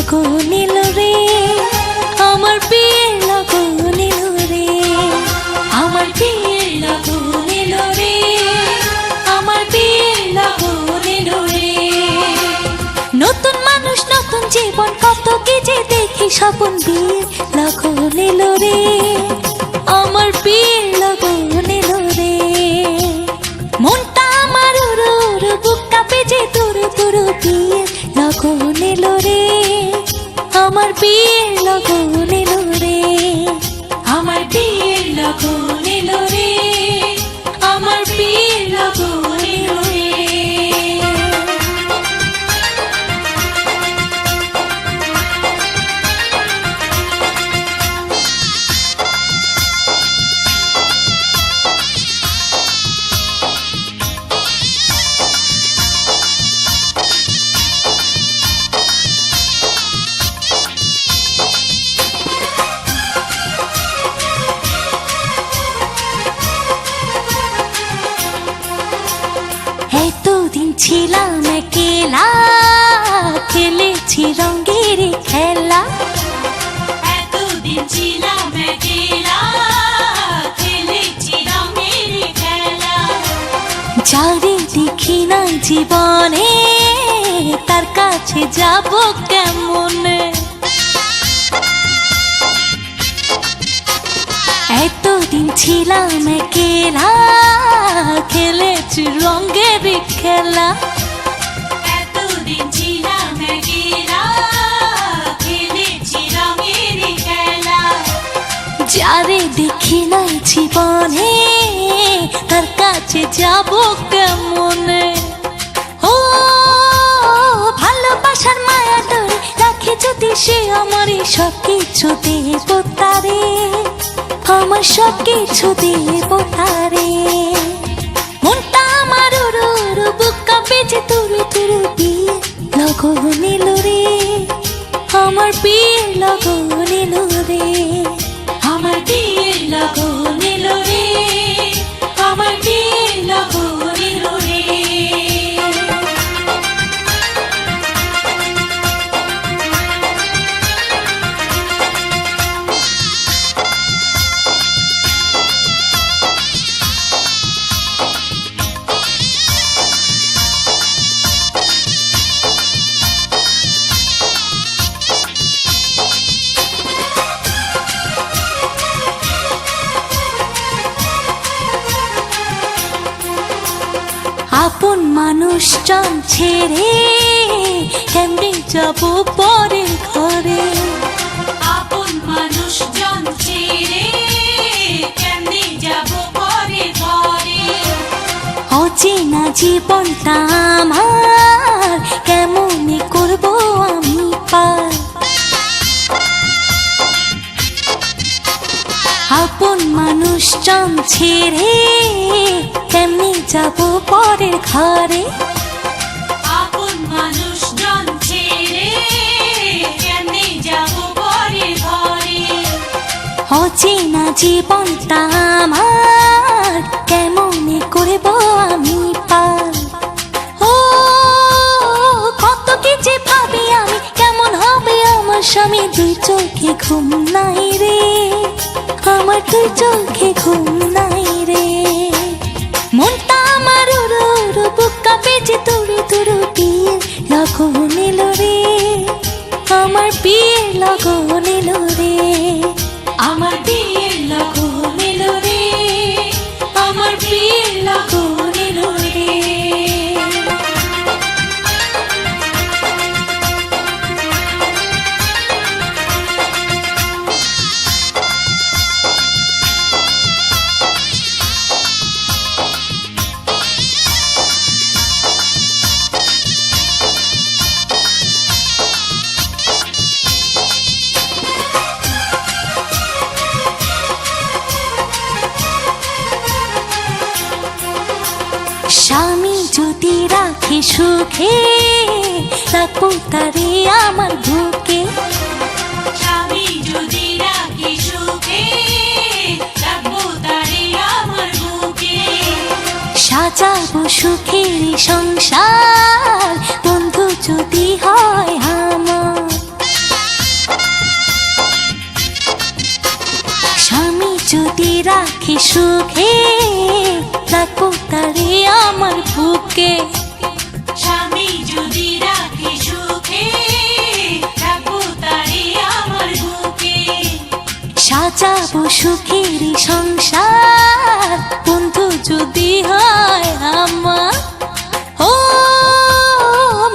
लगन एलो रे आमार बियेर लगन एलो रे आमार बियेर लगन एलो रे आमार बियेर लगन एलो रे नतुन मानुष नतुन जीवन कत कि जे देखी सपन बियेर लगन एलो रे आमार बियेर लगन एलो रे मनटा आमार उरु उरु बुक काঁপে যে तुरु तुरु बियेर लगन एलो रे आमार बियेर लगन एलो रे आमार बियेर लगन एलो रे आमार बियेर लगन एलो रे ছিলাম একলা খেলেছি রঙের খেলা এতদিন ছিলাম একলা খেলেছি রঙের খেলা যারে দেখি না জীবনে তার কাছে যাব কেমনে এতদিন ছিলাম একলা খেলেছি রঙের খেলা এতদিন ছিলাম একলা খেলেছি রঙের খেলা যারে দেখি নাই জীবনে তার কাছে যাব কেমনে ও ভালোবাসার মায়া ধরে রাখে যদি সে আমার সব কিছু দেব তারে আমার সব কিছু দেব তারে মনটা আমার উরু উরু বুক কাঁপে যে তুরু তুরু বিয়ে লগন এলো রে আমার বিয়ে লগন এলো রে আমার বিয়ে লগন এলো রে আমার বিয়ে লগন এলো রে আপন মানুষজন ছেড়ে কেমনে যাব পরের ঘরে আপন মানুষজন ছেড়ে কেমনে যাব পরের ঘরে অচেনা জীবনটা আমার কেমনে করব আমি পার আপন মানুষজন ছেড়ে কেমনে যাব পরের ঘরে আপন মানুষজন ছেড়ে কেমনে যাব পরের ঘরে অচেনা জীবনটা আমার কেমনে করব আমি পার ও কত কিছু ভাবি আমি কেমন হবে আমার স্বামী দুই চোখে ঘুম নাই রে আমার দুই চোখে ঘুম নাই রে মনটা আমার উরু উরু বুক কাঁপে যে তুরু তুরু বিয়ের লগন এলো রে আমার বিয়ের লগন এলো রে আমার বিয়ের লগন এলো রে আমার বিয়ের লগন এলো রে স্বামী যদি রাখে সুখে রাখবো তারে আমার বুকে স্বামী যদি রাখে সুখে রাখবো তারে আমার বুকে সাজাবো সুখের সংসার বন্ধু যদি হয় আমার সুখে রাখবো তারে আমার বুকে। স্বামী যদি রাখে সুখে রাখবো তারে আমার বুকে। সাজাবো সুখের সংসার বন্ধু যদি হয় আমার। ও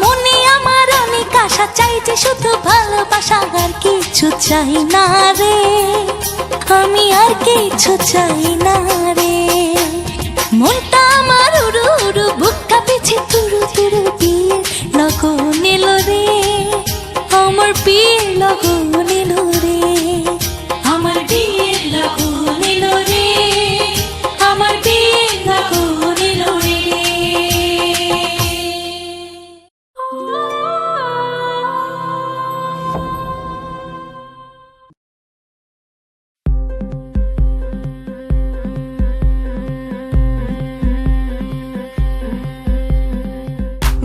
মনে আমার অনেক আশা, চাই যে শুধু ভালোবাসা, আর কিছু চাই না রে, আমি আর কিছু চাই না রে। মনটা আমার উড়ু উড়ু, বুক কাঁপেছে তুরু তুরু, বিয়ের লগন এলো রে, আমার বিয়ের লগন এলো রে, আমার বিয়ের লগন এলো রে, আমার বিয়ের লগন এলো রে।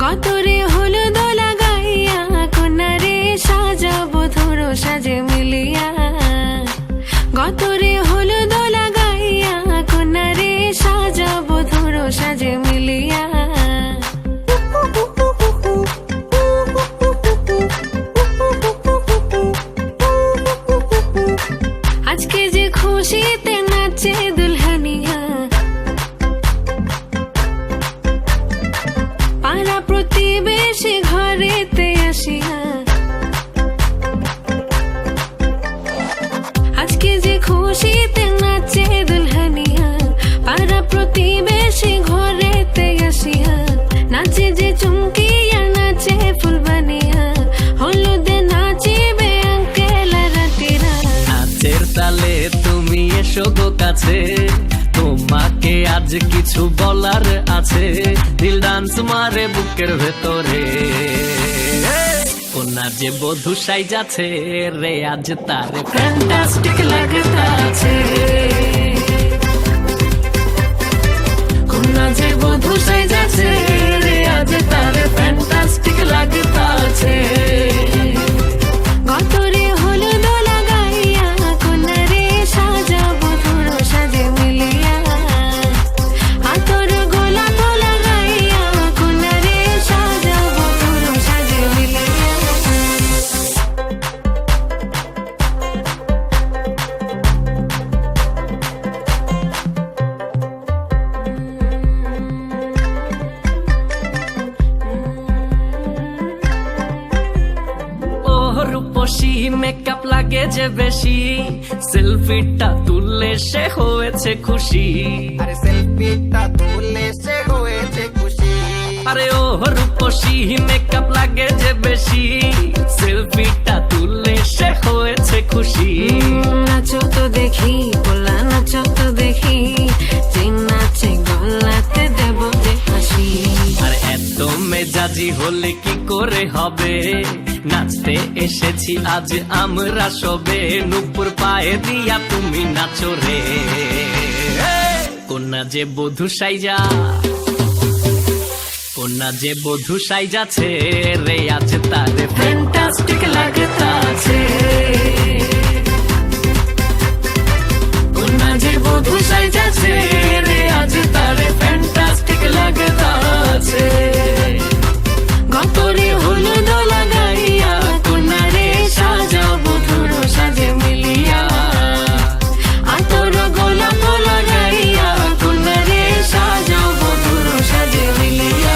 গতরে হলুদ লাগাইয়া কোনারে সাজাবো ধরো সাজে মিলিয়া। গতরে হলুদ লাগাইয়া কোনারে সাজাবো ধরো সাজে মিলিয়া। আজকে যে খুশিতে নাচে দুলহানিয়া, পাড়া প্রতিবেশী ঘরেতে আসিয়া। আজকে যে খুশিতে নাচে দুলহানিয়া, পাড়া প্রতিবেশী ঘরেতে আসিয়া। নাচে যে চুমকিয়া নাচে ফুলবানিয়া, হলুদে নাচিবে আঙ্কেল রাতিরা। নাচের তালে তুমি এসো গো কাছে, তোমাকে আজ কিছু বলার আছে। দিল ডান্স মারে বুকের ভেতরে, কোনা যে বধূ সাইজাছে রে, আজ তারে ফ্যান্টাস্টিক লাগতাছে। কোনা যে বধূ সাইজাছে রে, আজ তারে ফ্যান্টাস্টিক লাগতাছে। গতরে হলুদ লাগাইয়া কোনারে সাজাবো ধরো সাজে মিলিয়া। আতর গোলাপ লাগাইয়া কোনারে সাজাবো ধরো সাজে মিলিয়া। ও রূপসী মেকআপ লাগে যে বেশি, সেলফিটা তুললে সে হয়েছে খুশি। আরে সেলফিটা তুললে সে হয়েছে খুশি। আরে ও রূপসী মেকআপ লাগে যে বেশি, সেলফিটা তুললে সে হয়েছে খুশি। নাচো তো দেখি বলা, নাচো তো দেখি, যে নাচে গলাতে দেব যে হাসি। আর এত মেজাজি হলে কি করে হবে, নাচতে এসেছি আজ আমরা সবে। নুপুর পায়ে দিয়া তুমি নাচো রে, কোনা যে বধূ সাইজা, কোনা যে বধূ সাইজাছে রে, আজ তারে ফ্যান্টাস্টিক লাগতাছে। কোনা যে বধূ সাইজাছে রে, আজ তারে ফ্যান্টাস্টিক লাগতাছে। গতরে হলুদ লাগাইয়া কোনারে সাজাবো ধরো সাজে মিলিয়া। আতর গোলাপ লাগাইয়া কোনারে সাজাবো ধরো সাজে মিলিয়া।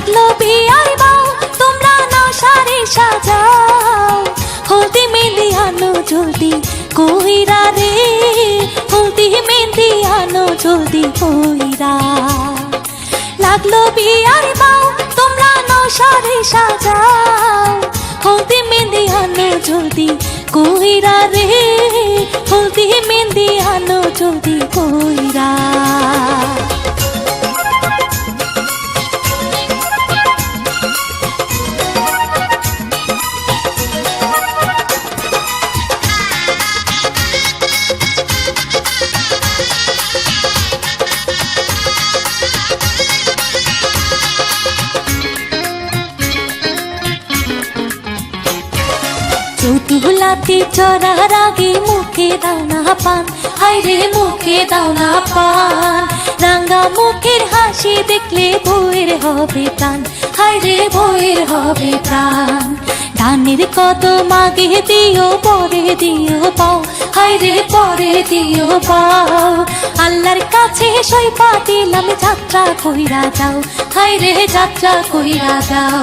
লাগলো বিয়ার বাউ তোমরা না সারে সাজাও হলদি মেহেন্দি আনো জলদি কইরা রে হলদি মেহেন্দি আনো জলদি কইরা লাগলো বিয়ার বাউ তোমরা না সারে সাজাও হলদি মেহেন্দি আনো জলদি কইরা রে হলদি মেহেন্দি আনো জলদি কইরা চৌতুলাতে চড়ার আগে মুখে দাও না পান হায়রে মুখে দাও না পান রাঙ্গা মুখের হাসি দেখলে বউয়ের হবে প্রাণ হায়রে বউয়ের হবে প্রাণ ধানের কদম আগে দিও পরে দিও পাও হায়রে পরে দিও পাও আল্লাহর কাছে সইপা দিলাম যাত্রা কইরা যাও হায়রে যাত্রা কইরা যাও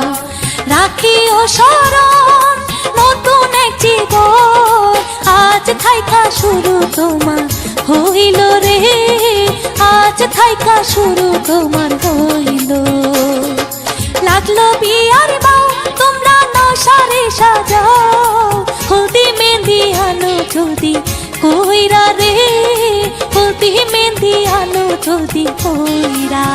রাখিও স্মরণ নতুন এক জীবন আজ থাইকা শুরু তোমার হইল রে আজ থাইকা শুরু তোমার হইল লাগলো বিয়ার বাউ তোমরা নশারে সাজাও হলদি মেহেন্দি আনো জলদি কইরা রে হলদি মেহেন্দি আনো জলদি কইরা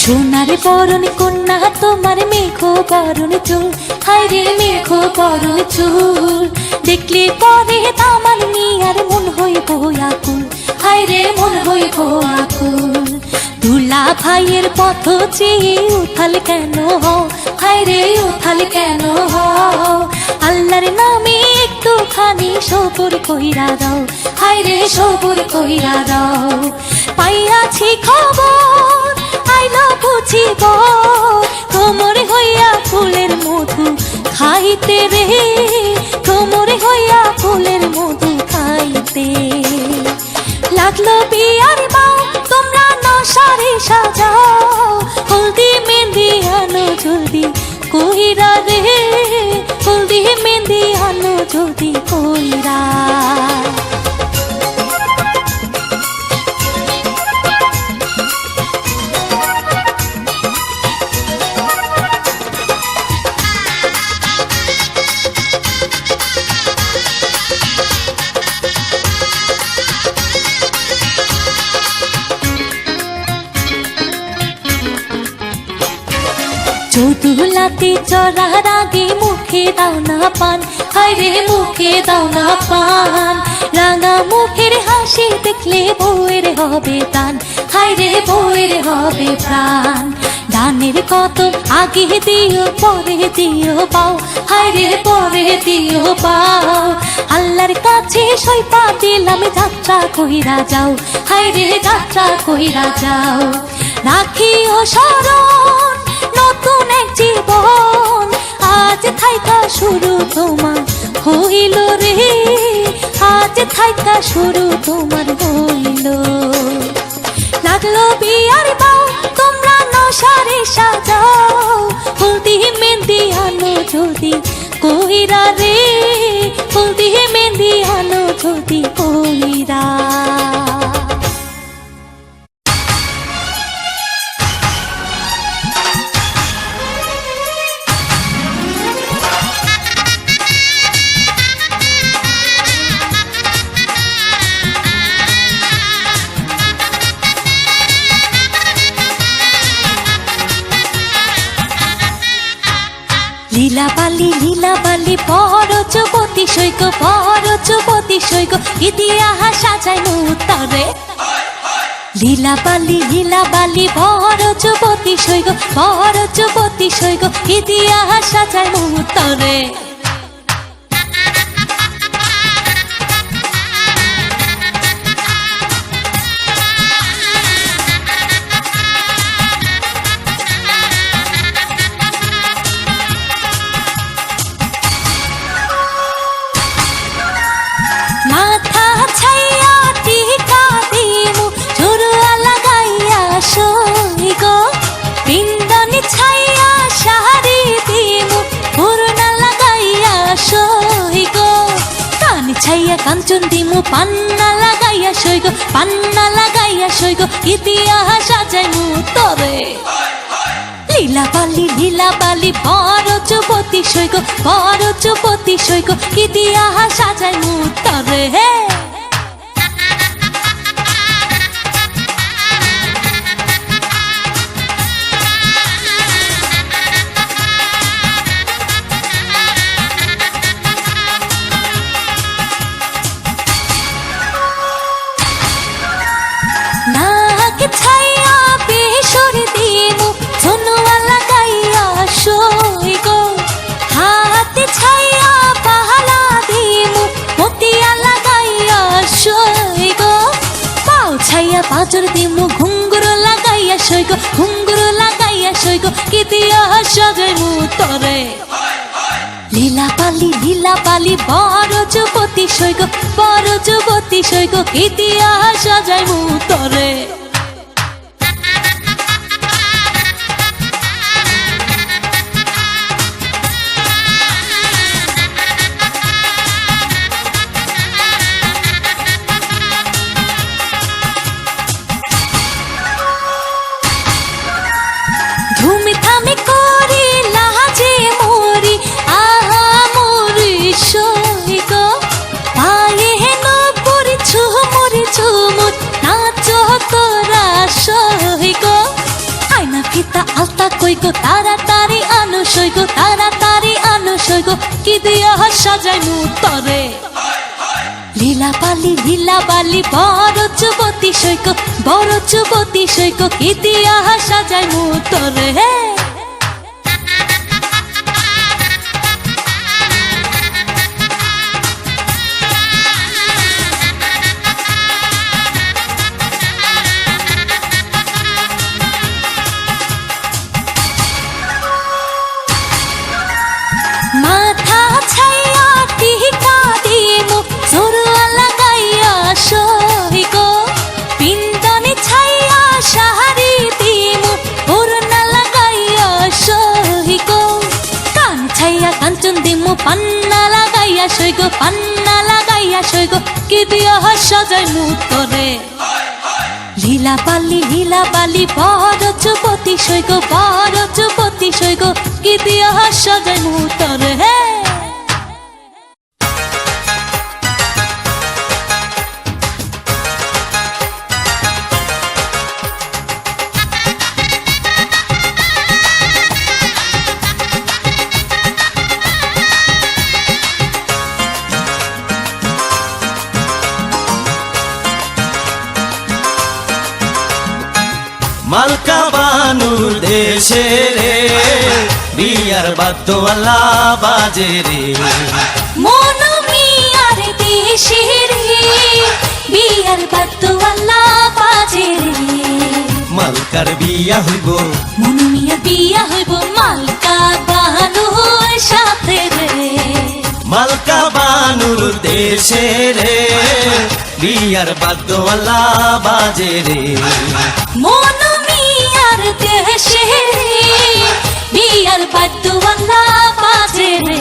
সোনার বরণ কন্যা তোমার মেঘ বরণ চুল হায়রে মেঘ বরণ চুল দেখলে পরে তামার মিয়ার মন হইব আকুল হায়রে মন হইব আকুল দুলা ভাইয়ের পথ চেয়ে উথাল কেন হও হায়রে উথাল কেন হও আল্লাহর নামে একটুখানি সবুর কইরা দাও হায়রে সবুর কইরা দাও পাইয়াছি খবর আইলো বুঝিব তোমরে হইয়া ফুলের মধু খাইতে রে তোমরে হইয়া ফুলের মধু খাইতে লাগলো বিয়ার বাউ তোমরা নশারে সাজাও হলদি মেহেন্দি আনো জলদি কইরা রে হলদি মেহেন্দি আনো জলদি কইরা চৌতুলাতে চড়ার আগে মুখে দাও না পান হায়রে মুখে দাও না পান রাঙা মুখের হাসি দেখলে বউয়ের হবে প্রাণ হায়রে বউয়ের হবে প্রাণ দানের কত আগে দিও পরে দিও পাও হায়রে পরে দিও পাও আল্লাহর কাছে সইপা দিলাম যাত্রা কইরা যাও হায়রে যাত্রা কইরা যাও রাখিও স্মরণ নতুন এক জীবন আজ থাইকা শুরু তোমার হইল রে আজ থাইকা শুরু তোমার হইল লাগলো বিয়ার বাউ তোমরা নশারে সাজাও হলদি মেহেন্দি আনো জলদি কইরা রে হলদি মেহেন্দি আনো জলদি কইরা লীলা বালি বড় যুবতী সৈক বড় যুবতী সৈক ইতিহাস সাজায় উত্তরে লীলা বালি বড় যুবতী সৈক বড় যুবতী সৈক ইতিহাস সাজায় উত্তরে ছাইয়া কাঞ্চন দিমু পান্না লাগাইয়া সইগো পান্না লাগাইয়া সইগো ইতিহাস সাজাইমু তরে লীলা বালি বড় যুবতী সইগো বড় যুবতী সইগো ইতিহাস সাজাইমু তরে হে ছাইয়া বেসর দিমু ধনুয়া লাগাইয়া সইগো হাতে ছাইয়া পাহালা দিমু মতিয়া লাগাইয়া সইগো পাও ছাইয়া পাজর দিমু ঘুঙ্গুর লাগাইয়া সইগো ঘুঙ্গুর লাগাইয়া সইগো কি দিয়া সাজাইমু তরে লীলা বালি বড় যুবতী সইগো বড় যুবতী সইগো কি দিয়া সাজাইমু তরে ধুমি থামি করি লাজে মরি আহা মরি সইগো পায়ে হেন পরি ঝুমুর নাচ তোরা সইগো আয়না ফিতা আলতা কইগো তাড়াতাড়ি আনো সইগো তাড়াতাড়ি আনো সইগো কি দিয়া সাজাইমু তরে লীলা বালি বড় যুবতী সইগো বড় যুবতী সইগো কি দিয়া সাজাইমু তরে হে মাথা ছাইয়া টিকা দিমু জোরুয়া লাগাইয়া সইগো পিন্দনি ছাইয়া সাহারি দিমু পুরনা লাগাইয়া সইগো কান ছাইয়া কাঞ্চন দিমু পান্না লাগাইয়া সইগো পান্না লাগাইয়া সইগো কি দিয়া সাজাইমু তরে লীলা বালি বড় যুবতী সইগো বড় যুবতী সইগো কি দিয়া সাজাইমু তরে হে মালকা বানুর দেশে রে বিয়ার বাদ্যওয়ালা বাজে রে মনু মিয়ার দেশে রে বিয়ার বাদ্যওয়ালা বাজে রে মালকার বিয়া হইব মনু মিয়া বিয়া হইব মালকা বানুর সাথে রে মালকা বানুর দেশে রে বিয়ার বাদ্যওয়ালা বাজে রে মনু মিয়ার দেশে রে বিয়ার বাদ্যওয়ালা বাজে রে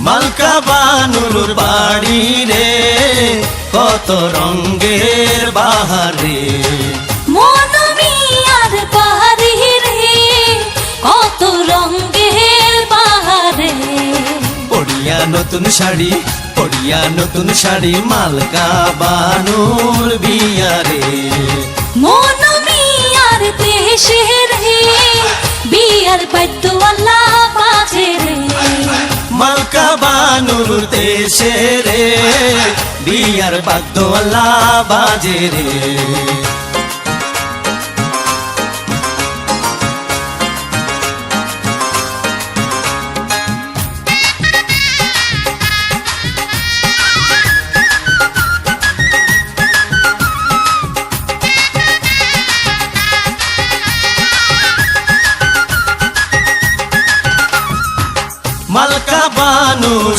মালকা বানুর বাড়ি রে কত রঙ্গের বাহারে মনু মিয়ার বাড়ি রে কত রঙের বাহারে পড়িয়া নতুন শাড়ি মালকা বানুর বিয়ারে মনু মিয়ার দেশে রে বিয়ার বাদ্যওয়ালা বাজে রে মালকা বানুর দেশে রে বিয়ার বাদ্যওয়ালা বাজে রে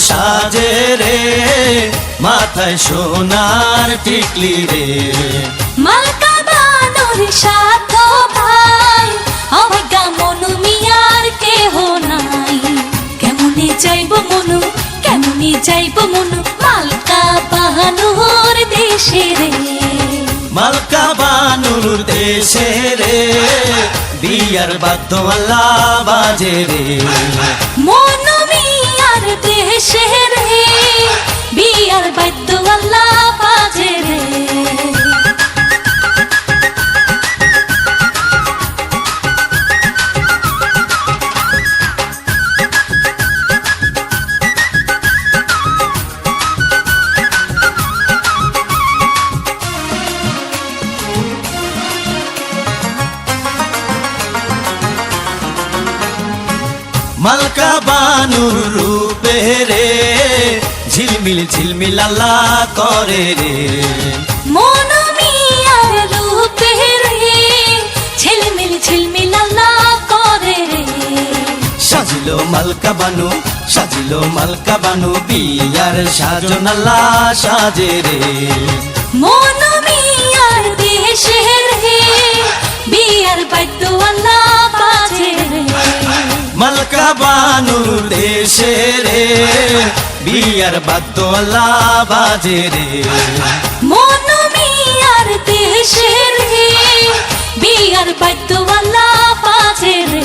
সাজে রে মাথায় সোনার টিকলি রে মালকা বানুর সাথ ভাই অভাগা মনু মিয়ার কেহ নাই কেমনে যাইব মনু কেমনে যাইব মনু মালকা বানুর দেশে রে মালকা বানুর দেশে রে বিয়ার বাদ্য আল্লাহ বাজে রে মনু মিয়ার দেশে রে বিয়ার বাদ্য আল্লাহ বাজে রে মালকা বানুর রূপে রে ঝিলমিল ঝিলমিল আল্লাহ করে রে মনু মিয়ার রূপে রে ঝিলমিল ঝিলমিল আল্লাহ করে রে সাজিলো মালকা বানু বিয়ার সাজন আল্লাহ সাজে রে মনু মিয়ার দেশে রে বিয়ার বাদ্য আল্লাহ বাজে রে মালকা বানুর দেশে রে বিয়ার বাদ্য আল্লাহ বাজে রে মনু মিয়ার দেশে রে বিয়ার বাদ্য আল্লাহ বাজে রে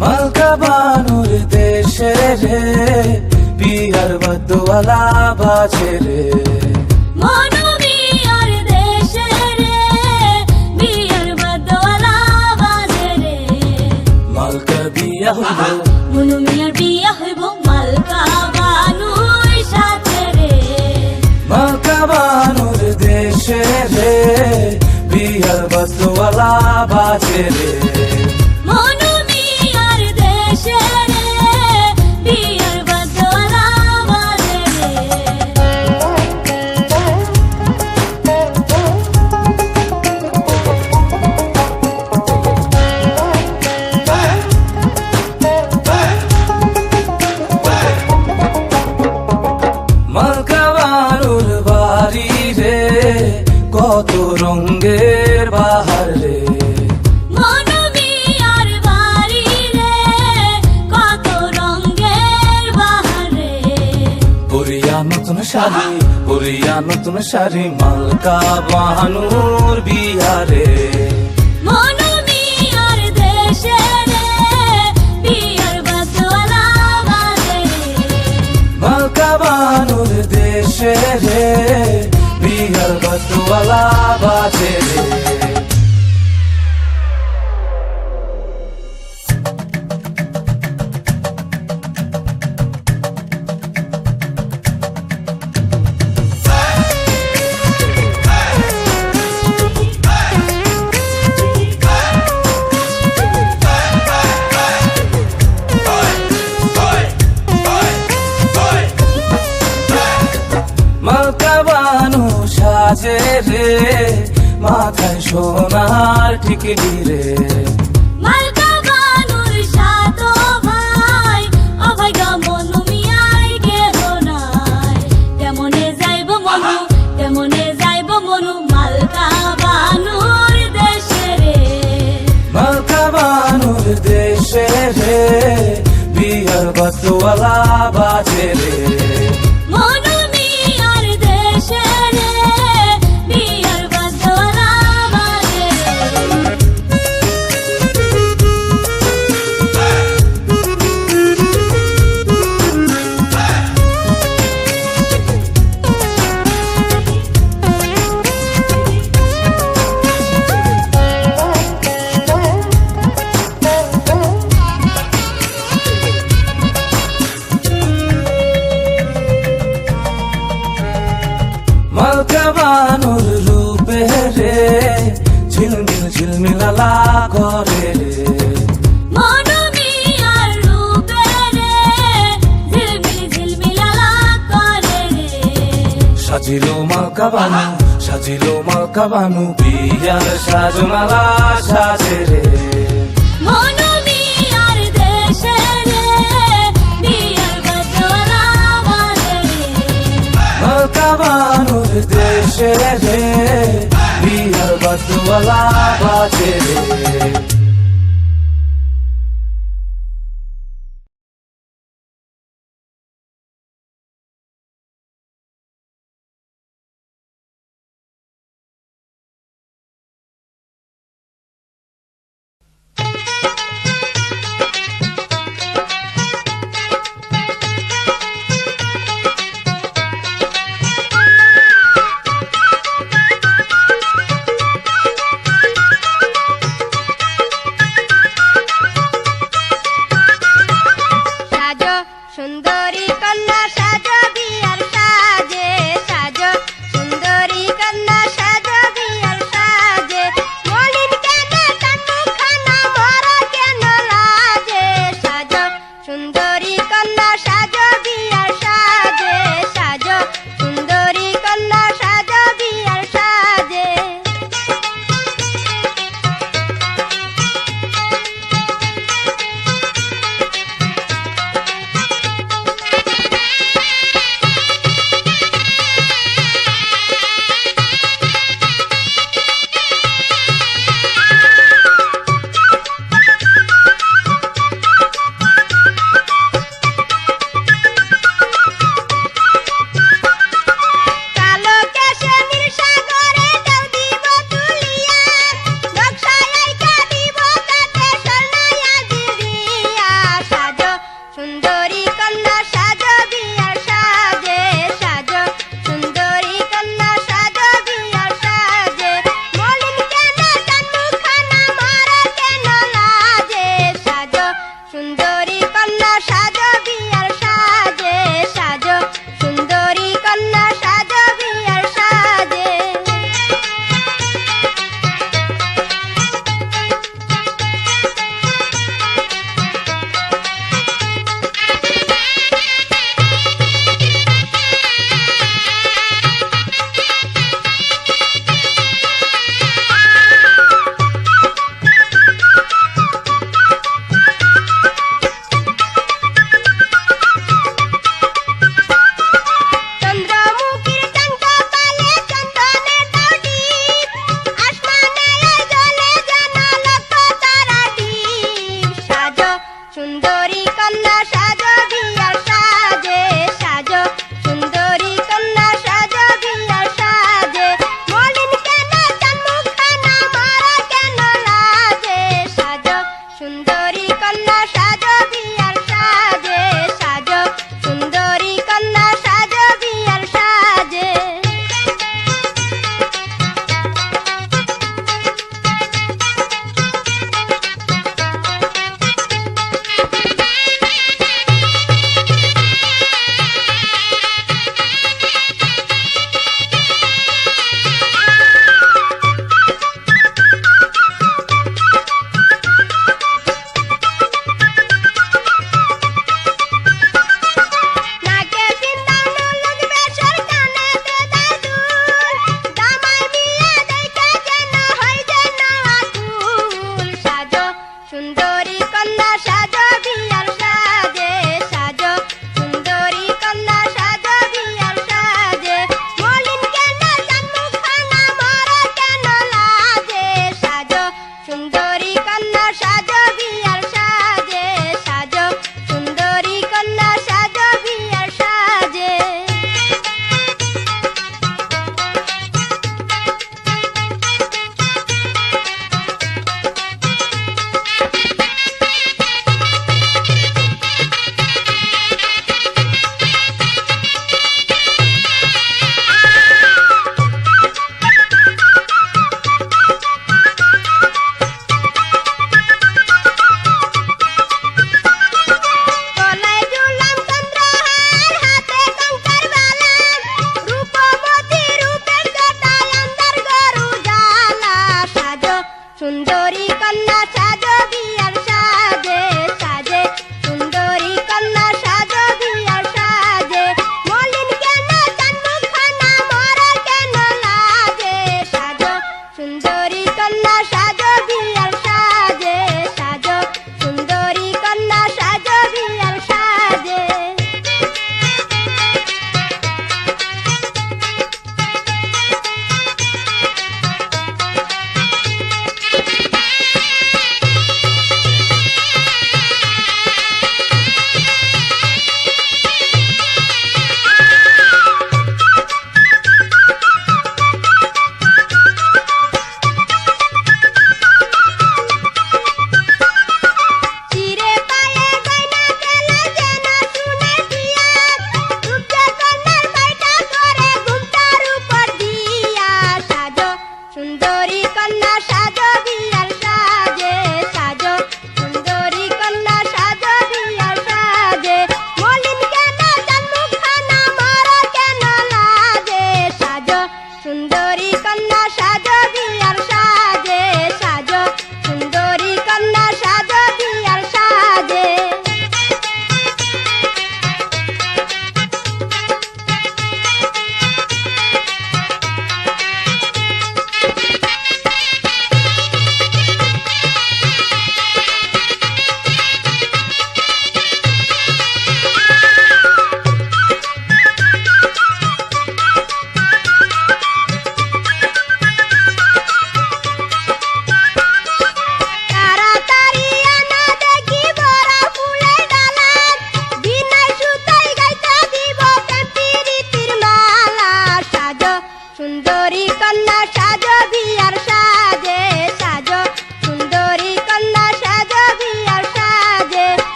মালকা বানুর দেশে রে বিয়ার বাদ্যওয়ালা বাজে রে মনু মিয়ার দেশে রে বিয়ার বাদ্য আল্লাহ বাজে রে মালকার বিয়া হইল মনু মিয়ার বিয়া হইব মালকা বানুর সাথে রে মালকা বানুর দেশে রে বিয়ার বাদ্যওয়ালা বাজে রে মনু মিয়ার দেশে রে বিয়ার বাদ্য আল্লাহ বাজে মালকা বানুর বাড়ি রে কত রঙের বাহার রে মনু মিয়ার বাড়ি রে কত রঙের বাহারে পরিয়া নতুন শাড়ি মালকা বানুর বিয়ারে মনু মিয়ার দেশে রে বিয়ার বাদ্য আল্লাহ বাজে মালকা বানুর দেশে রে বিয়ার বাদ্যওয়ালা বাজে রে মালকা বানু সাজে রে মাথায় সোনার টিকলি রে মালকা বানুর সাথ ভাই অভাগা মনু মিয়ার কেহ নাই কেমনে যাইব মনু মালকা বানুর দেশে রে মালকা বানুর দেশে রে বিয়ার বাদ্যওয়ালা বাজে রে মনোমিয়ার দেশে রে বিয়ার বাদ্যওয়ালা বাজে মালকা বানুর রূপে রে ঝিলমিল ঝিলমিলালা করে রে মনোমিয়ার রূপে রে ঝিলমিল ঝিলমিলালা করে রে সাজিলো মালকা বানু বিয়ার সাজনালা সাজে রে মনোমিয়ার দেশে রে বিয়ার বাদ্যওয়ালা বাজে মালকা বানুর দেশে রে বিয়ার বাদ্যওয়ালা বাজে রে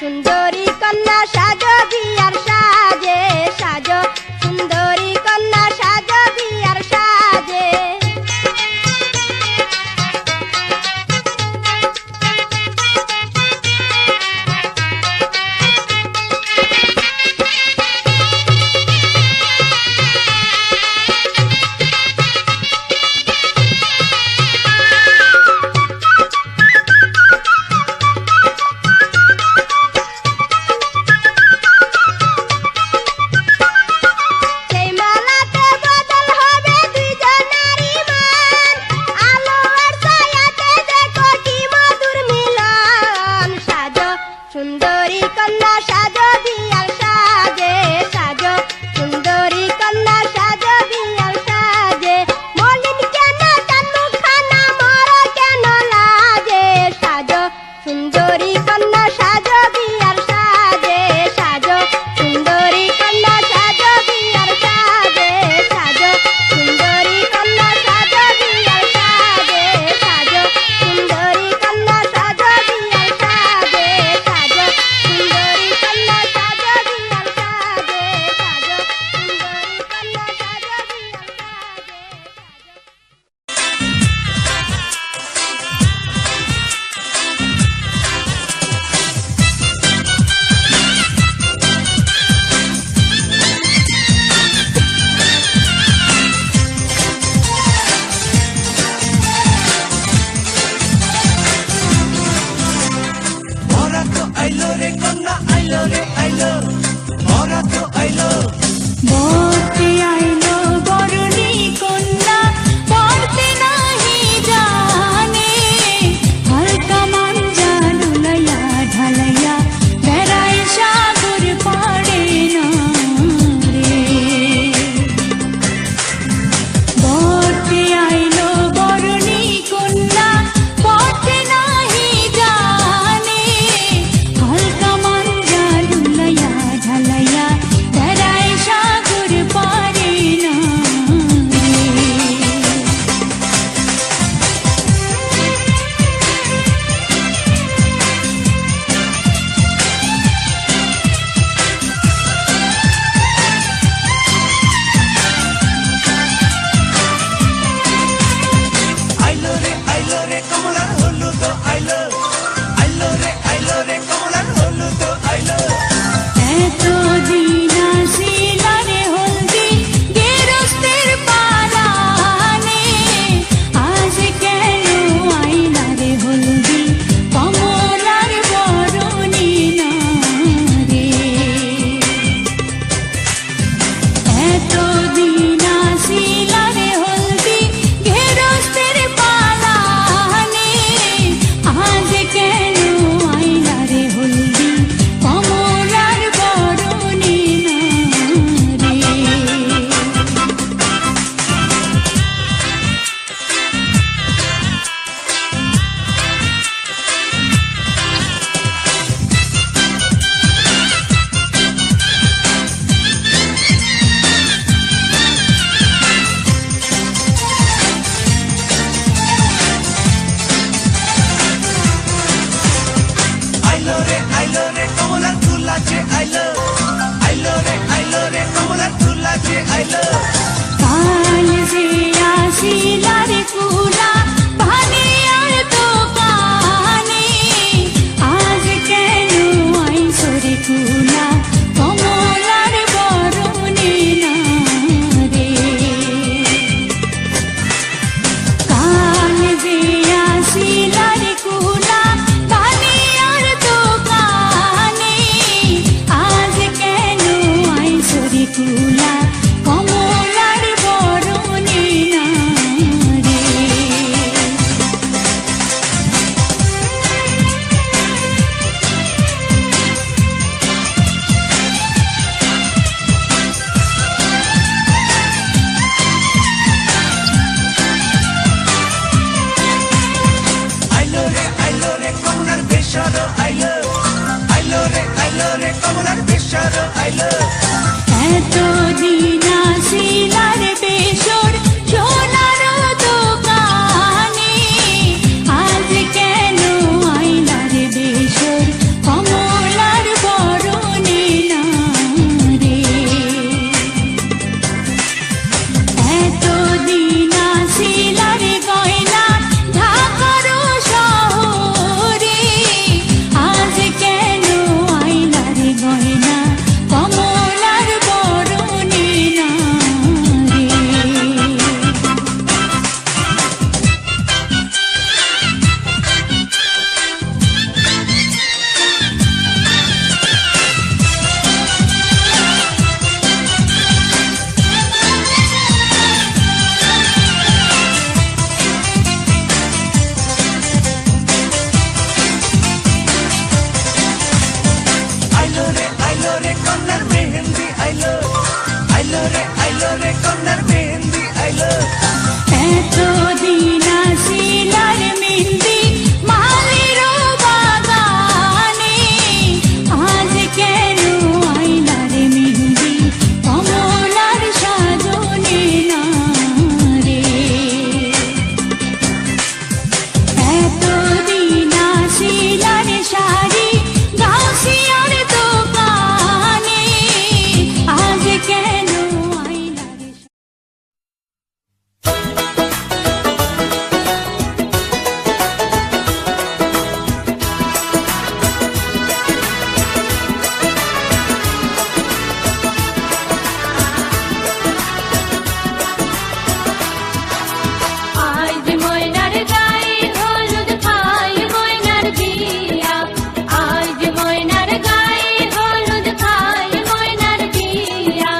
সুন্দরী কন্যা সাজো বিয়ার সাজে সাজো সুন্দরী কন্যা সাজো বিয়ার সাজে সেই মালাতে বদল হবে দুইজন নারী মান আলো আর ছায়াতে দেখো কি মধুর মিলন সাজো সুন্দরী কন্যা সাজো বিয়ার সাজে সাজো সুন্দরী কন্যা সাজো বিয়ার সাজে মলিন কেন চান্দু খানা মরো কেন লাজে সাজো সুন্দরী কন্যা সাজো বিয়ার সাজে সাজো সুন্দরী কন্যা সাজো বিয়ার সাজে সাজো সুন্দরী কন্যা সাজো বিয়ার সাজে সাজো সুন্দরী কন্যা সাজো বিয়ার সাজে সাজো সুন্দরী কন্যা সাজো বিয়ার সাজে সাজো সুন্দরী কন্যা সাজো বিয়ার সাজে বরতে আইলো বরণী কন্যা পড়তে নাহি জানে হালকা মাঞ্জা লুলাইয়া ঢালাইয়া বেড়ায় সাগর পাড়ে না রে বরতে আইলো বরণী কন্যা পড়তে নাহি জানে হালকা মাঞ্জা লুলাইয়া ঢালাইয়া বেড়ায় সাগর কন্যার মেহেন্দি আইলো আইলো রে কন্যার মেহেন্দি আইলো এতদিন আসিলার মেহেন্দি মালির বাগানে, আজ কেন আইলার মেহেন্দি কমলার সাজনে না রে। এতদিন আসিলার শাড়ি গাছিয়ার দোকানে, আজ কেন আইলার আজ ময়নার গায়ে হলুদ খাই ময়নার বিয়া, আজ ময়নার গায়ে হলুদ খাই ময়নার বিয়া,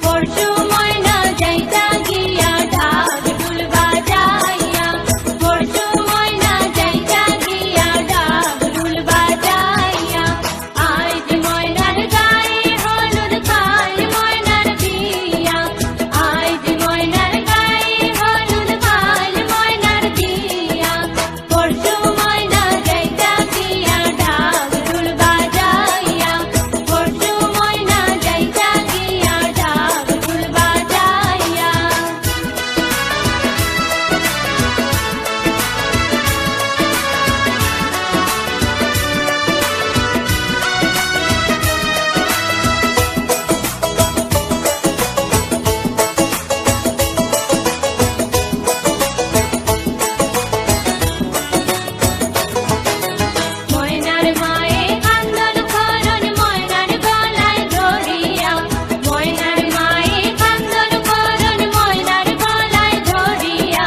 পরশু ময়না যাইতা গিয়া ঢাক ঢোল বাজাইয়া, পরশু ময়না যাইতা গিয়া ঢাক ঢোল বাজাইয়া, আজ ময়নার গায়ে হলুদ খাই ময়নার বিয়া, আজ ময়নার গায়ে হলুদ খাই ময়নার বিয়া, পরশু ময়না যাইতা গিয়া ঢাক ঢোল বাজাইয়া, পরশু ময়না যাইতা গিয়া ঢাক ঢোল বাজাইয়া। ময়নার মায়ে কান্দন করন ময়নার গলায় ধরিয়া, ময়নার মায়ে কান্দন করন ময়নার গলায় ধরিয়া,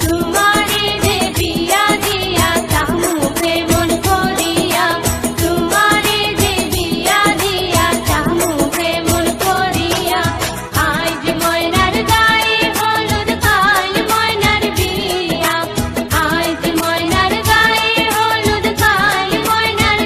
তোমারে যে বিয়া দিয়া তাহু প্রেমন করিয়া, তোমারে যে বিয়া দিয়া তাহু প্রেমন করিয়া, আজ ময়নার গায়ে হলুদ খাই ময়নার বিয়া, আজ ময়নার গায়ে হলুদ খাই ময়নার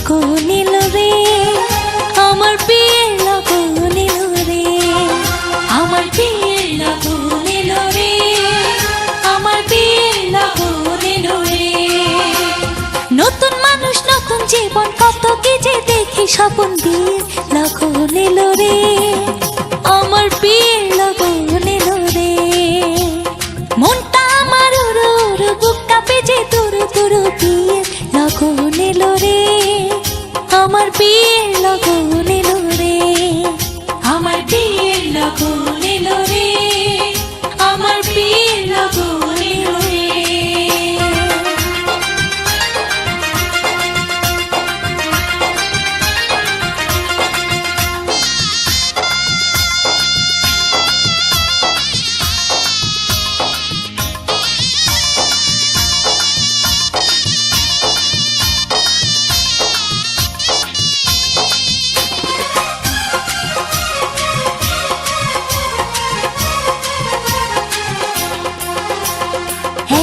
লগন এলো রে, আমার বিয়ের লগন এলো রে, আমার বিয়ের লগন এলো রে, আমার বিয়ের লগন এলো রে। নতুন মানুষ নতুন জীবন কত কি যে দেখি স্বপন বিয়ের লগন এলো রে, আমার বিয়ের লগন এলো রে। মনটা আমার উড়ু উড়ু বুকটা পেজে তুরু তুরু বিয়ের লগন এলো রে, আমার বিয়ের লগন এলো রে, আমার বিয়ের লগন এলো রে, আমার বিয়ের লগন এলো রে।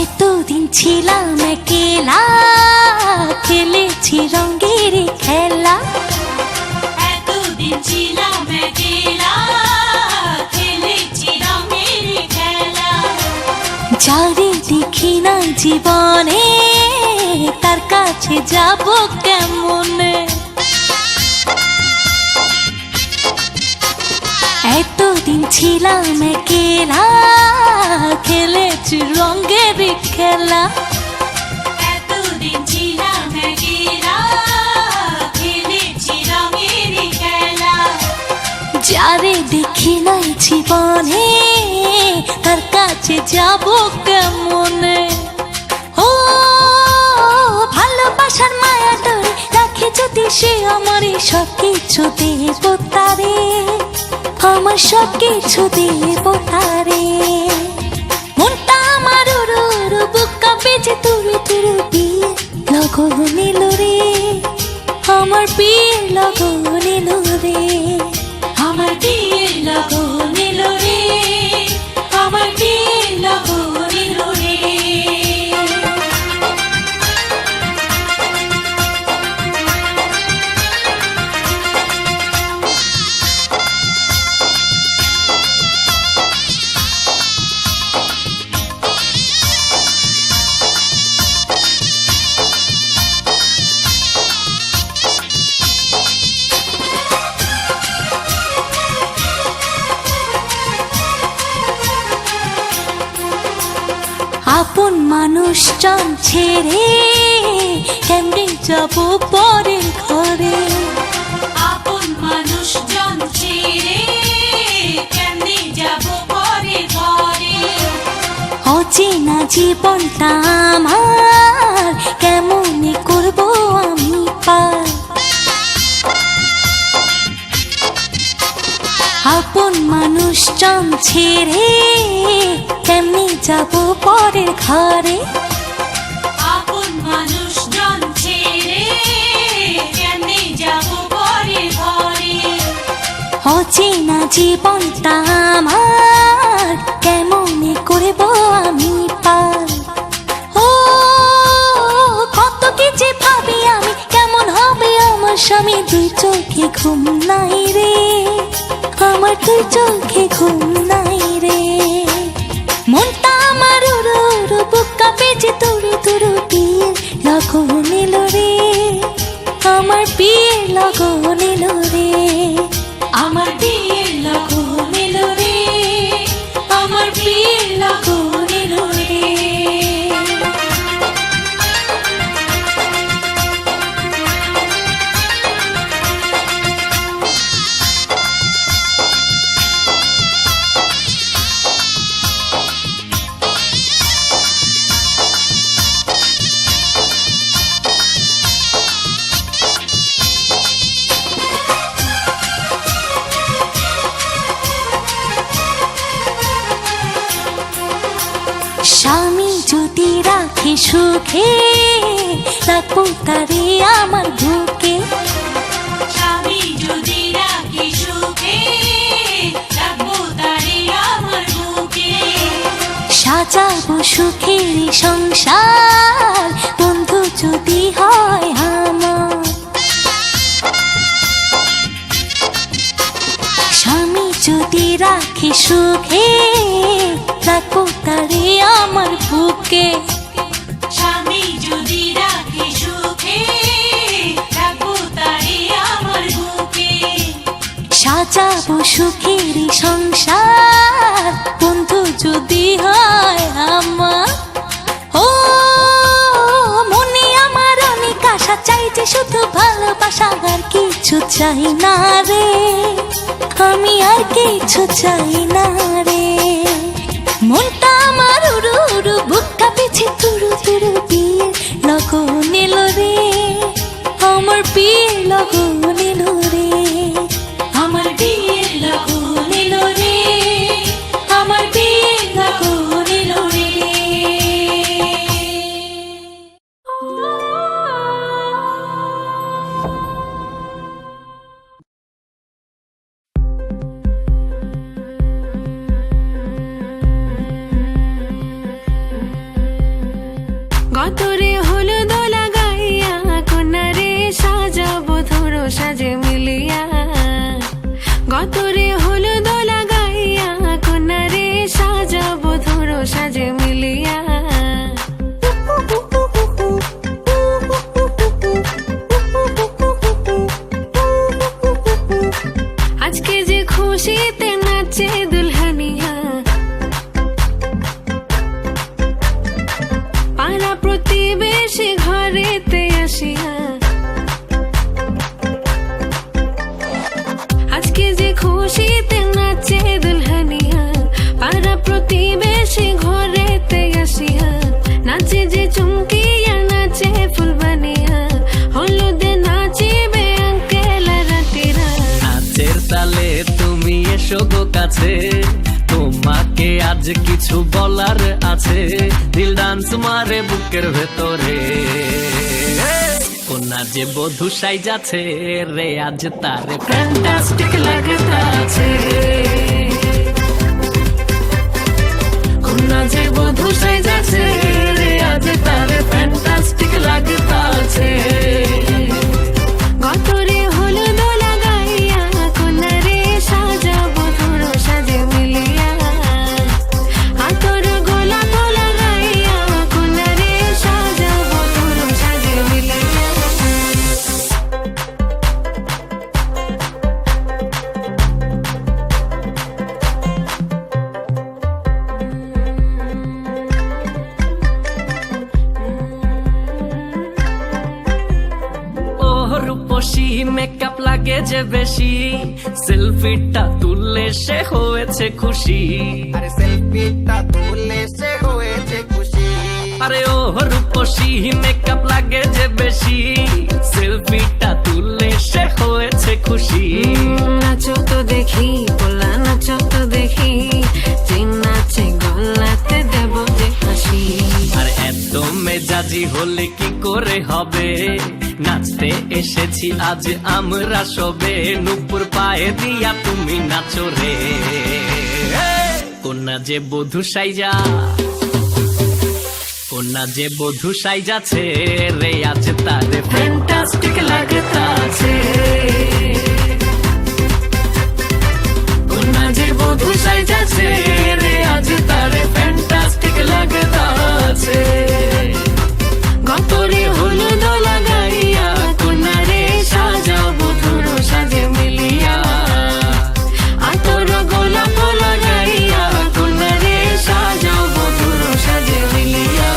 এতদিন ছিলাম একেলা, খেলেছি রঙের খেলা, এতদিন ছিলাম একলা, খেলেছি রঙের খেলা। যারে দেখি না জীবনে তার কাছে যাব কেমনে। এতদিন ছিলাম একেলা, খেলেছি রঙের খেলা, এতদিন ছিলাম একলা, খেলেছি রঙের খেলা। যারে দেখি নাই জীবনে তার কাছে যাব কেমনে। ও ভালোবাসার মায়া ধরে রাখে যদি সে আমার সব কিছু দেব তারে, আমার সব কিছু দেব তারে। মনটা আমার উড়ু উড়ু বুকটা বেজে তুরু তুরু বিয়ে লগন এলো রে, আমার বিয়ে লগন এলো রে, আমার বিয়ের লগন এলো রে, আমার বিয়ের লগন এলো রে। আপন মানুষজন ছেড়ে কেমনে যাব পরের ঘরে। আপন মানুষজন ছেড়ে কেমনে যাব পরের ঘরে। অচেনা জীবনটা আমার কেমনে করব আমি পার। আপন মানুষজন ছেড়ে কেমনে যাব পরের ঘরে। আপন মানুষজন ছেড়ে কেমনে যাব পরের ঘরে। অচেনা জীবনটা আমার কেমনে করব আমি পার। ও কত কিছু ভাবি আমি কেমন হবে আমার স্বামী, দুই চোখে ঘুম নাই রে, আমার দুই চোখে ঘুম নাই রে। মনটা আমার উড়ু উড়ু বুকটা বেজে তুরু তুরু বিয়ে লগন এলো রে, আমার বিয়ে লগন এলো রে, আমার বিয়ের লগন এলো রে, আমার বিয়ের লগন এলো রে। স্বামী যদি রাখে সুখে রাখবো তারে আমার বুকে। স্বামী যদি রাখে সুখে রাখবো তারে আমার বুকে। সাজাবো সুখের সংসার বন্ধু যদি হয় আমার। রাখি সুখে, রাখবো তারে আমার বুকে। স্বামী যদি রাখি সুখে, রাখবো তারে আমার বুকে। সাজাবো সুখেরই সংসার, বন্ধু যদি হয় আমার। ও মনে আমার অনেক আশা, চাই যে শুধু ভালোবাসা, আর কিছু চাই না রে, আমি আর কিছু চাই না রে। মনটা আমার উড়ু উড়ু, বুক কাঁপেছে তুরু তুরু, বিয়ে লগন এলো রে, আমার বিয়ে লগন এলো রে, আমার বিয়ের লগন এলো রে, আমার বিয়ের লগন এলো রে। গতরে হলুদ লাগাইয়া কন্যারে সাজাবো ধরো সাজে মিলিয়া। গতরে হলুদ লাগাইয়া কন্যারে সাজাবো ধরো সাজে মিলিয়া। আজকে যে খুশিতে নাচে দুলহানিয়া, পাড়া প্রতিবেশী ঘরেতে আসিয়া। আজকে যে খুশিতে নাচে দুলহানিয়া, পাড়া প্রতিবেশী ঘরেতে আসিয়া। নাচে যে চুমকিয়া নাচে ফুলবানিয়া, হলুদে নাচিবে আঙ্কেল রাতিরা। নাচের তালে তুমি এসো গো কাছে, তোমাকে আজ কিছু বলার আছে। দিল ডান্স মারে বুকের ভেতরে, কোনা যে বধূ সাইজাছে রে, আজ তারে ফ্যান্টাস্টিক লাগতাছে। কোনা যে বধূ সাইজাছে রে, আজ তারে ফ্যান্টাস্টিক লাগতাছে। গতরে হলুদ লাগাইয়া কন্যারে সাজাবো ধরো সাজে মিলিয়া। আতর গোলাপ লাগাইয়া কন্যারে সাজাবো ধরো সাজে মিলিয়া। ও রূপসী মেকআপ লাগে যে বেশি, সেলফিটা তুললে সে হয়েছে খুশি। আরে সেলফিটা তুললে সে হয়েছে খুশি। আরে ও রূপসী মেকআপ লাগে যে বেশি, সেলফিটা তুললে সে হয়েছে খুশি। নাচো তো দেখি পোলা, নাচো তো দেখি, যে নাচে গলাতে দেব যে হাসি। আর এত মেজাজি হলে কি করে হবে, নাচতে এসেছি আজ আমরা সবে। নুপুর পায়ে দিয়া তুমি নাচো রে, কোনা যে বধূ সাইজা, কোনা যে বধূ সাইজাছে রে, আজ তারে ফ্যান্টাস্টিক লাগতাছে। কোনা যে বধূ সাইজাছে রে, আজ তারে ফ্যান্টাস্টিক লাগতাছে। গতরে হলুদ লাগাইয়া কন্যারে সাজাবো ধরো সাজে মিলিয়া। আতর গোলাপ লাগাইয়া কন্যারে সাজাবো ধরো সাজে মিলিয়া।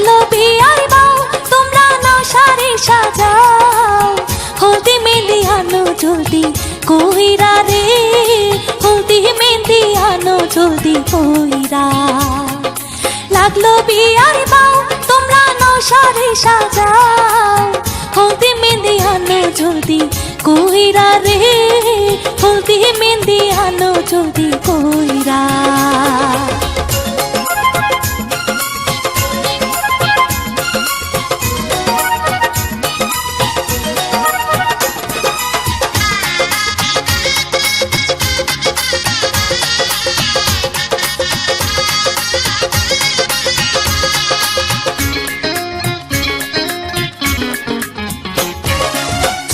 লাগলো বিয়ার বাউ তোমরা নাও সারি সাজাও হলদি মেহেন্দি আনো জলদি কইরা রে হলদি মেহেন্দি আনো জলদি কইরা লাগলো বিয়ার বাউ তোমরা নাও সারি সাজাও হলদি মেহেন্দি আনো জলদি কইরা রে হলদি মেহেন্দি আনো জলদি কইরা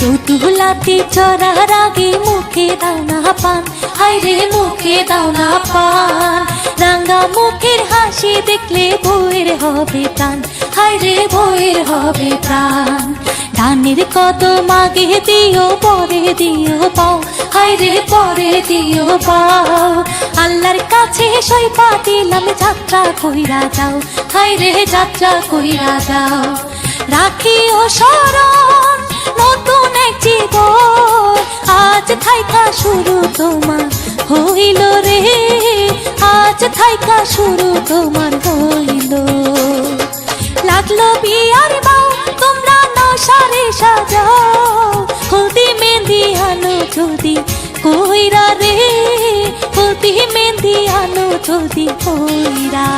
চৌতুলাতে চড়ার আগে মুখে দাও না পান হায়রে মুখে দাও না পান রাঙা মুখের হাসি দেখলে বউয়ের হবে প্রাণ হায়রে বউয়ের হবে প্রাণ ধানের কদম আগে দিও পরে দিও পাও হায়রে পরে দিও পাও আল্লাহর কাছে সইপা দিলাম যাত্রা কইরা যাও হায়রে যাত্রা কইরা যাও রাখিও স্মরণ নতুন এক জীবন আজ থাইকা শুরু তোমার হইল রে আজ থাইকা শুরু তোমার হইল লাগলো বিয়ার বাউ তোমরা নাও সারি সাজাও হলদি মেহেন্দি আনো জলদি কইরা রে হলদি মেহেন্দি আনো জলদি কইরা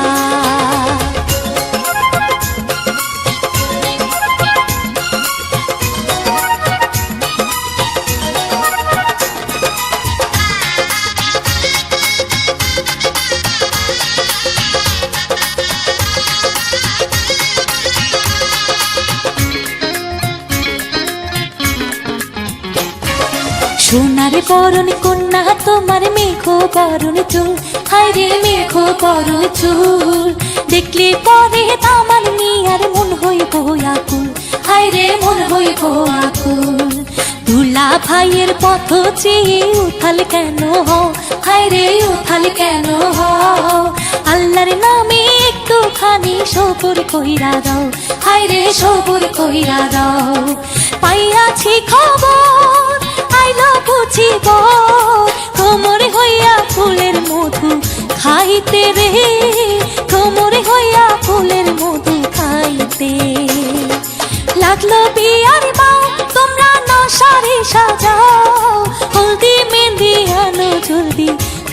সোনার বরণ কন্যা তোমার মেঘ বরণ চুল হায়রে মেঘ বরণ চুল দেখলে পরে আমার মিয়ার মন হইব আকুল হায়রে মন হইব আকুল দুলা ভাইয়ের পথ চেয়ে উথাল কেন হও হায়রে উথাল কেন হও আল্লাহর নামে একটুখানি সবর কইরা দাও হায়রে সবর কইরা দাও পাইয়াছি খবর আইলো বুঝিব কোমরে হইয়া ফুলের মধু খাইতে রে কোমরে হইয়া ফুলের মধু খাইতে লাগলো বিয়ার বাউ তোমরা নাও সারি সাজাও হলদি মেহেন্দি আনো জলদি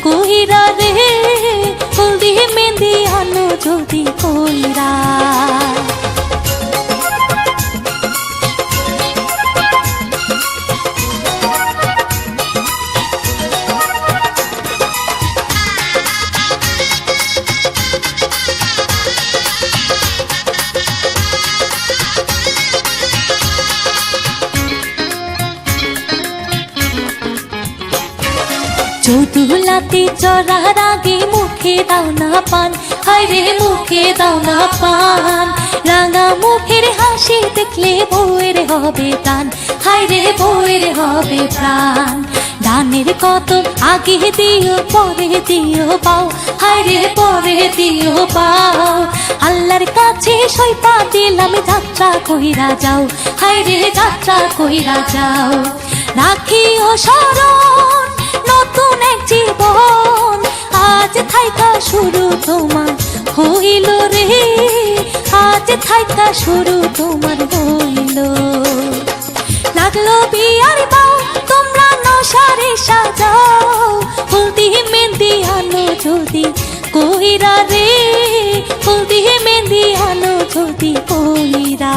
কইরা রে হলদি মেহেন্দি আনো জলদি কইরা চৌতুলাতে চড়ার আগে মুখে দাও না পান হায়রে মুখে দাও না পান রাঙা মুখের হাসি দেখলে বউয়ের হবে প্রাণ হায়রে বউয়ের হবে প্রাণ দানের কত আগে দিও পরে দিও পাও হায়রে পরে দিও পাও আল্লাহর কাছে সইপা দিলাম যাত্রা কইরা যাও হায়রে যাত্রা কইরা যাও রাখিও স্মরণ নতুন এক জীবন আজ থাইকা শুরু তোমার হইল রে আজ থাইকা শুরু তোমার হইল লাগলো বিয়ার বাউ তোমরা নাও সারি সাজাও হলদি মেহেন্দি আনো জলদি কইরা রে হলদি মেহেন্দি আনো জলদি কইরা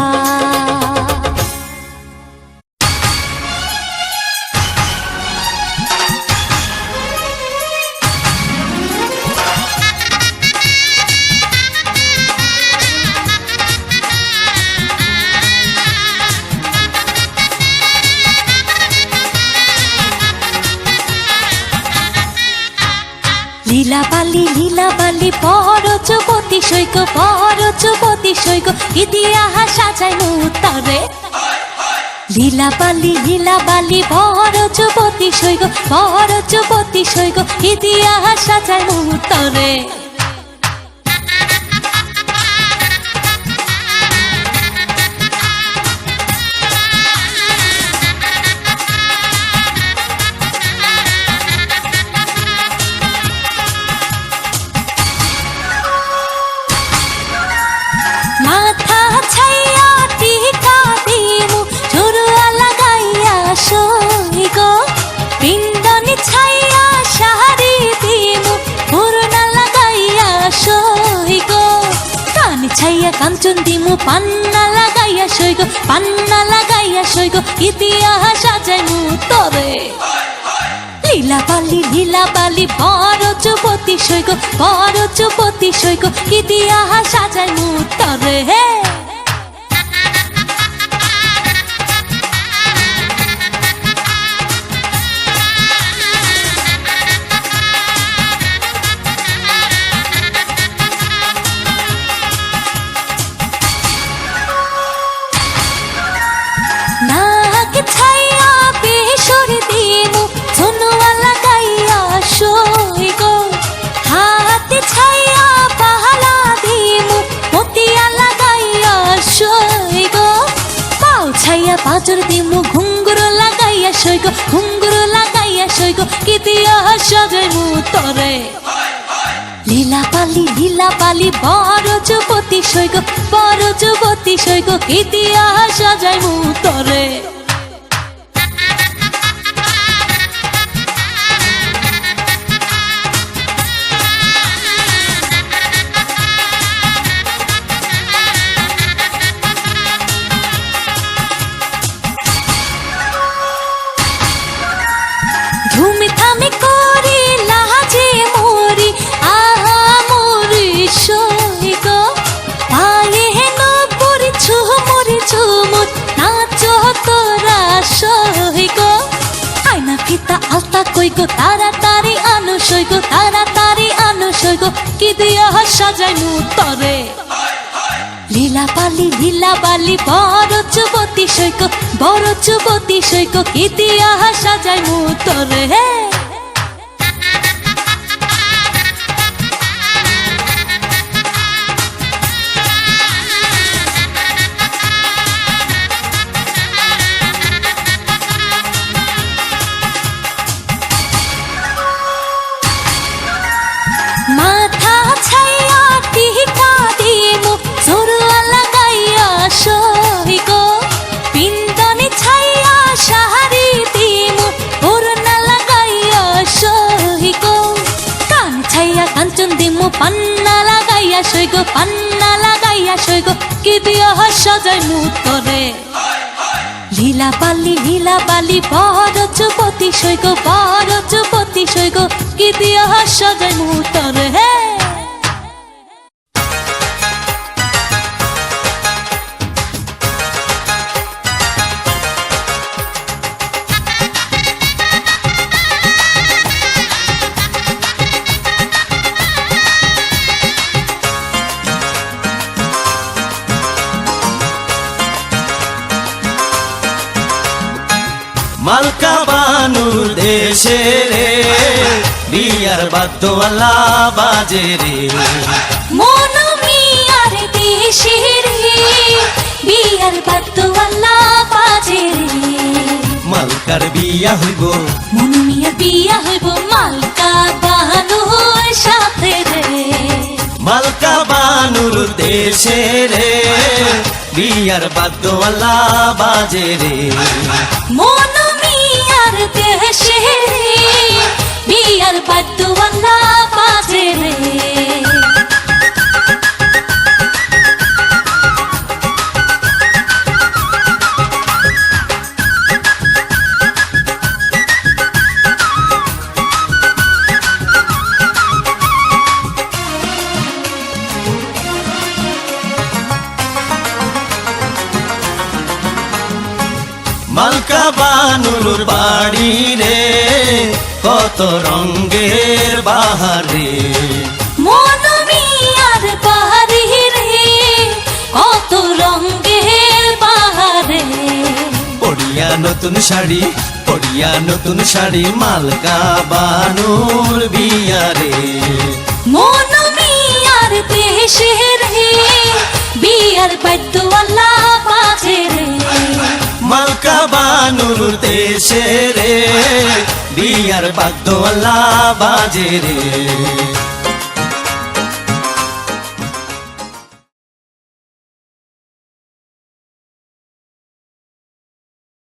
লীলা বালি বড় যুবতী সৈক কি দিয়া সাজাই মুতারে লীলা বালি বড় যুবতী সৈক কি দিয়া সাজাই মুতারে ছাইয়া টিকা দিমু চুরুয়া লাগাইয়া সই গো পিন্দনি ছাইয়া শাড়ি দিমু পুরনা লাগাইয়া সই গো কানি ছাইয়া কাঞ্চন দিমু পান্না লাগাইয়া সই গো পান্না লাগাইয়া সই গো ইতিহাস সাজাইমু তরে লীলা বালি বড় যুবতী সই গো বড় যুবতী সই গো ইতিহাস সাজাইমু তরে হে নাক ছাইয়া বেসর দিমু ঝুনুয়া লাগাইয়া সই গো হাতে ছাইয়া পাহালা দিমু মতিয়া লাগাইয়া সই গো পাও ছাইয়া পাঁচর দিমু ঘুঙ্গুর লাগাইয়া সই গো ঘুঙ্গুর লাগাইয়া সই গো ইতিহাস সাজাইমু তরে লীলা বালি বড় যুবতী সই গো বড় যুবতী সই গো ইতিহাস সাজাইমু তরে ধুমি থামি করি লাজে মরি আহা মরি সই গো পায়ে হেন পরি ঝুমুর নাচ তোরা সই গো আয়না ফিতা আলতা কই গো তাড়াতাড়ি আনো সই গো তাড়াতাড়ি আনো সই গো কি দিয়া সাজাইমু তরে লীলা বালি বড় যুবতী সই গো বড় যুবতী সই গো ইতিহাস সাজাইমু তরে হে মাথা ছাইয়া টিকা দিমু চুরুয়া লাগাইয়া সই গো পিন্দনি ছাইয়া শাড়ি দিমু পুরনা লাগাইয়া সই গো কান ছাইয়া কাঞ্চন দিমু পান্না লাগাইয়া সই গো পান্না লাগাইয়া সই গো কি দিয়া সাজাইমু তরে লীলা বালি বড় যুবতী সই গো বড় যুবতী সই গো কি দিয়া সাজাইমু তরে হে মালকা বানুর দেশে রে বিয়ার বাদ্যওয়ালা বাজে রে মন মিয়ার দেশে রে বিয়ার বাদ্যওয়ালা বাজে রে মালকার বিয়া হইব মন মিয়ার বিয়া হইব মালকা বানুর সাথে রে মালকা বানুর দেশে রে বিয়ার বাদ্যওয়ালা বাজে রে মন মিয়ার দেশে রে বিয়ার বাদ্যওয়ালা বাজে রে মালকা বানুর বাড়ি রে কত রঙ্গের বাহারে মন মিয়ার বাড়ি রে কত রঙের বাহারে পড়িয়া নতুন শাড়ি মালকা বানুর বিয়া রে মন মিয়ার দেশে রে বিয়ার বাদ্যওয়ালা বাজে রে মালকা বানুর দেশে রে বিয়ার বাদ্যওয়ালা বাজে রে